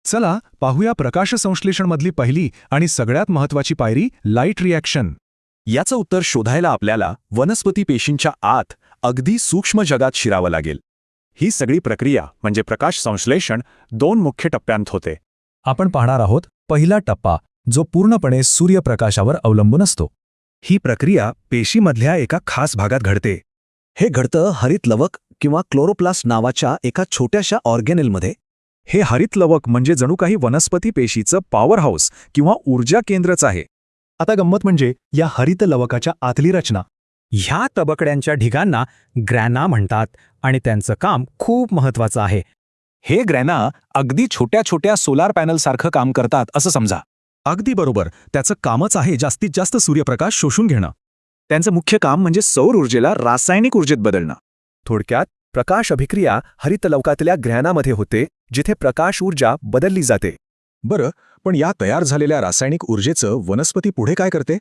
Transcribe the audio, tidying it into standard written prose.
चला पाहूया प्रकाशसंश्लेषणमधली पहिली आणि सगळ्यात महत्त्वाची पायरी लाईट रिॲक्शन. याचं उत्तर शोधायला आपल्याला वनस्पती पेशींच्या आत अगदी सूक्ष्म जगात शिरावं लागेल. ही सगळी प्रक्रिया म्हणजे प्रकाश संश्लेषण 2 मुख्य टप्प्यांत होते. आपण पाहणार आहोत पहिला टप्पा, जो पूर्णपणे सूर्यप्रकाशावर अवलंबून असतो. ही प्रक्रिया पेशीमधल्या एका खास भागात घडते. हे घडतं हरितलवक किंवा क्लोरोप्लास्ट नावाच्या एका छोट्याशा ऑर्गेनेलमध्ये. हे हरितलवक म्हणजे जणू काही वनस्पती पेशीचं पॉवर हाऊस किंवा ऊर्जा केंद्रच आहे. आता गंमत म्हणजे या हरितलवकाच्या आतली रचना. ह्या तबकड्यांच्या ढिगांना ग्रॅना म्हणतात आणि त्यांचं काम खूप महत्वाचं आहे. हे ग्रॅना अगदी छोट्या छोट्या सोलार पॅनलसारखं काम करतात असं समजा. अगदी बरोबर. त्याचं कामच आहे जास्तीत जास्त सूर्यप्रकाश शोषून घेणं. त्यांचं मुख्य काम म्हणजे सौर ऊर्जेला रासायनिक ऊर्जेत बदलणं. थोडक्यात प्रकाश अभिक्रिया हरितलवकातल्या ग्रॅनामध्ये होते, जिथे प्रकाश ऊर्जा बदलली जाते. बरं, पण या तयार झालेल्या रासायनिक ऊर्जेचं वनस्पती पुढे काय करते?